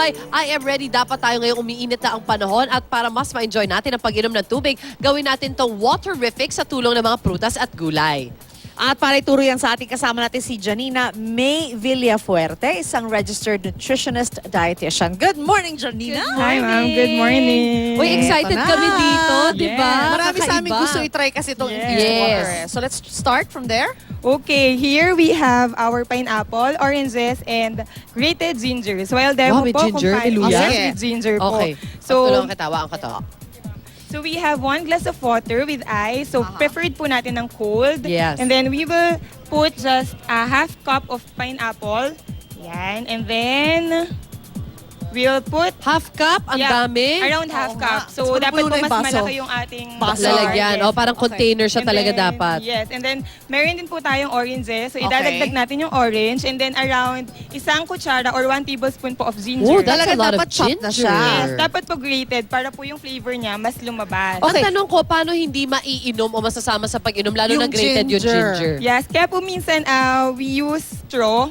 I am ready. Dapat tayo ngayong umiinit na ang panahon at para mas ma-enjoy natin ang pag-inom ng tubig, gawin natin tong waterific sa tulong ng mga prutas at gulay. At para ituro yan sa ating kasama natin si Janina May Villafuerte, isang registered nutritionist dietitian. Good morning, Janina! Hi, ma'am. Good morning. Uy, excited Eto na. kami dito, di ba? Marami sa amin Kakaiba. gusto i-try kasi itong Yes. infused water. So let's start from there. Okay, here we have our pineapple, oranges, and grated ginger. So I'll demo Wow, may po ginger, kung paano Luya? yes, with ginger Okay. po. Tulungan kita, waan ka to. So we have 1 glass of water with ice. So preferred po natin ng cold. Yes. And then we will put just a half cup of pineapple. Yan. And then we'll put Half cup, ang dami. around half Oo cup. nga. So So, dapat puno po na yung mas baso. malaki yung ating Baso. Lalagyan. Yes. O, parang Okay. container siya And talaga then, dapat. Yes, and then meron din po tayong oranges. So Okay. idadagdag natin yung orange and then around isang kutsara or 1 tablespoon po of Oh, ginger. that's a Talaga lot of dapat chopped na siya. ginger. Yes, dapat po grated para po yung flavor niya mas lumabas. Ang tanong ko, paano hindi maiinom o masasama sa pag-inom, lalo Yung na grated yung ginger. ginger? Yes, kaya po minsan we use straw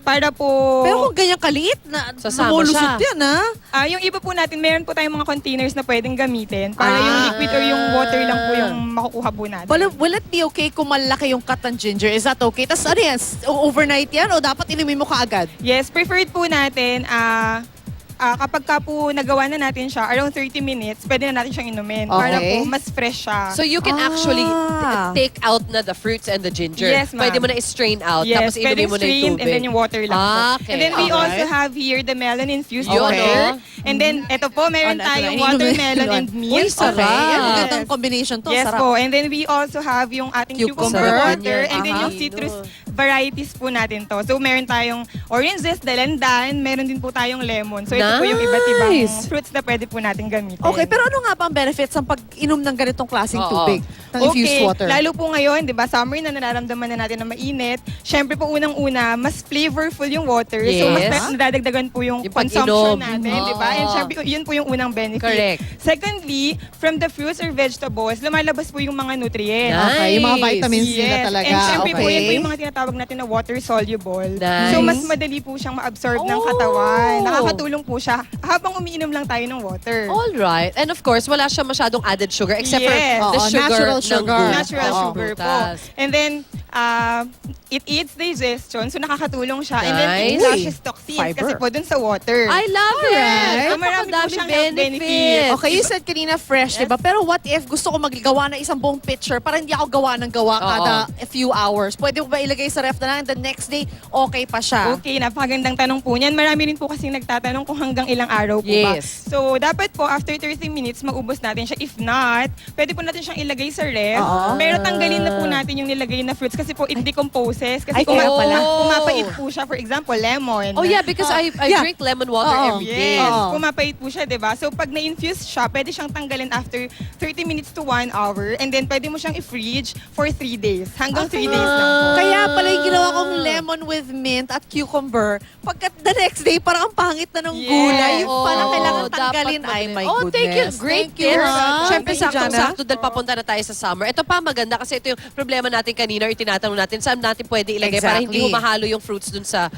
para po... Pero kung ganyan kaliit, Sasama numulusot siya. yan, ha? yung iba po natin, meron po tayong mga containers na pwedeng gamitin para Ah. yung liquid or yung water lang po yung makukuha po natin. Will it be okay kung malaki yung cut ng ginger? Is that okay? Tapos ano yan? Overnight yan o dapat inumin mo kaagad? Yes, preferred po natin, kapag ka po nagawa na natin siya, around 30 minutes, pwede na natin siyang inumin para Okay. po mas fresh siya. So you can actually Ah. take out na the fruits and the ginger. Yes, ma'am. Pwede mo na i-strain out, yes, tapos inumin pwedeng mo na yung strained tubig. and then yung water lang po. Okay, And then we alright. also have here the melon-infused Yun, water. no? And then, eto po, meron Ito na, tayong iniinom watermelon na- and Uy, mint. sarap. Yan, Ah. magandang combination to. Yes Sarap. po. And then we also have yung ating Cucumber. cucumber Sarapan water yan. and then Aha. yung citrus varieties po natin to. So meron tayong oranges, dalandan, meron din po tayong lemon. So ito po yung iba't ibang Nice. fruits na pwede po natin gamitin. Okay, pero ano nga ba ang benefits ng pag-inom ng ganitong klaseng Oo. tubig? Ng infused water? Lalo po ngayon, di ba, summer na nararamdaman na natin na mainit. Syempre po unang-una, mas flavorful yung water. So mas Yes. nadadagdagan po yung, Yung consumption pag-inom. natin, di ba? And Oo. syempre, yun po yung unang benefit. Correct. Secondly, from the fruits or vegetables, lumalabas po yung mga nutrients. Nice. Okay, yung mga vitamins nila Yes. talaga. And syempre po, Okay. yan po yung mga tinatawag natin na water soluble. Nice. So mas madali po siyang ma-absorb ng Oh. katawan. Nakakatulong po siya habang umiinom lang tayo ng water. All right. And of course, wala siya masyadong added sugar except Yes. for the Oo, sugar natural ng sugar. gulay. Natural Oo, sugar po. prutas. And then, it aids digestion. So, nakakatulong siya. And then, Nice. it flushes toxins Fiber. kasi po dun sa water. I love it! So, marami po Napakadaming siyang health benefits. Okay, you said kanina fresh, di ba? Pero what if gusto ko maggawa ng isang buong pitcher para hindi ako gawa ng gawa kada a few hours? Pwede mo ba ilagay sa ref na lang and the next day, okay pa siya? Okay, napakagandang tanong po niyan. Marami rin po kasing nagtatanong kung hanggang ilang araw po ba. Yes. So, dapat po after 30 minutes, maubos natin siya. If not, pwede po natin siyang ilagay sa ref. Oo. Pero tanggalin na po natin yung nilagay na fruits kasi po it decomposes. Kasi Ay, kaya pala. pumapait po siya. For example, lemon. Oh yeah, because I Yeah. drink lemon water Oo. every day. Yes, Oo. pumapait po siya, 'di ba? So pag na-infuse siya, pwede siyang tanggalin after 30 minutes to 1 hour and then pwede mo siyang i-fridge for 3 days. Hanggang 3 days lang po. Kaya pala yung ginawa kong lemon with mint at cucumber, pagka the next day, parang ang pangit na ng Yes. gulay. Yung parang Oo, kailangan dapat tanggalin. Ay, mabilis. my Oh, goodness. thank you. Great Thank you, tips. ha? Siyempre, Thank you, Jana. saktong-sakto dahil papunta na tayo sa summer. Ito pa maganda kasi ito yung problema natin kanina or tinatanong natin saan natin pwede ilagay para hindi Exactly. humahalo yung fruits dun sa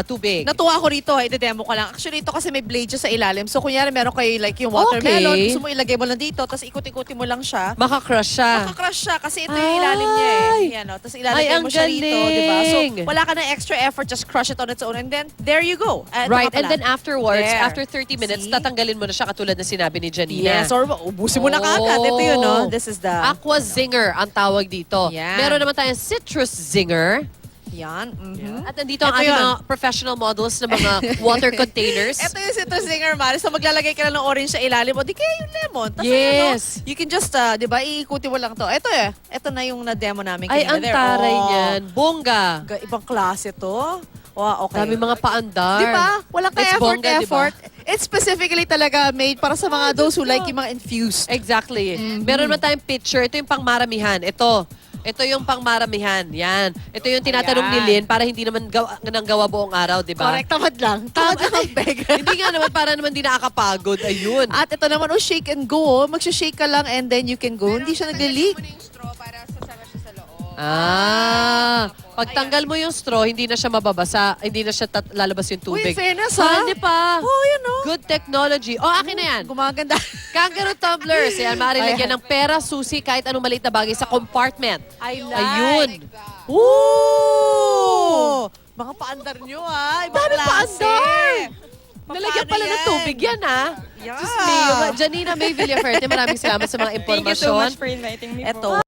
tubig. Natuwa ko rito, ide-demo ko lang. Actually, ito kasi may blade siya sa ilalim. So, kunyari, meron kayo like yung watermelon, Okay. gusto mo ilagay mo lang dito, tapos ikot-ikutin mo lang siya. Makakrush siya. Makakrush siya kasi ito yung ilalim niya eh. Ay! Yan, oh. Tapos Ay, ilalagay ang mo siya rito, di ba? So, galing. wala ka na extra effort, just crush it on its own. And then, there you go. Ito Right, ka and pala. then afterwards, There. after 30 minutes, See? tatanggalin mo na siya katulad na sinabi ni Janina. Yes, or ubusin mo na kaagad. Ito yun, no? This is the... Aqua Zinger ang tawag dito. Yan. Meron naman tayong Citrus Zinger. Yan. Mhm. At nandito ang Ito ating yun. mga professional models na mga water containers. Ito yung citrus zinger, Mari. So, maglalagay ka lang ng orange sa ilalim mo. Di kaya yung lemon. Tapos, Yes. you can just, di ba, iikuti mo lang to. Ito eh. Ito na yung na-demo namin Ay, kanina. ang There. taray Oh. niyan. Bongga. Ibang klase to. Wow, okay. Dami mga paandar. Di ba? Walang It's ka-effort, bongga, di ba? effort. It's specifically talaga made para sa mga those who like yung mga infused. Exactly. Meron naman tayong picture. Ito yung pangmaramihan. Ito yung pangmaramihan. Yan. Ito yung tinatanong ni Lynn para hindi naman gawa buong araw, di ba? Correct, tamad lang. Tamad lang ang beg. Hindi nga naman para naman di nakakapagod. Ayun. At ito naman, shake and go. Magsha-shake ka lang and then you can go. Hindi siya nag-leak. Mo na yung straw para sasama siya sa loob. Pagtanggal mo yung straw, hindi na siya mababasa, hindi na siya lalabas yung Uy, tubig. in fairness, ha? Hindi pa. Oh, yun o. Good technology. Oh, akin na yan. Gumaganda. Kangaroo tumblers. Yan, maaari Ayan. lagyan ng pera, susi, kahit anong maliit na bagay sa compartment. I like. Ayun. Ooh! Mga paandar nyo, ha? Ibang Dami klase. paandar! Nalagyan Paano pala ng yan? tubig yan, ha? Yeah. Diyos mio. Janina May Villaferte, maraming salamat sa mga Thank you so impormasyon. much for inviting me po. Eto.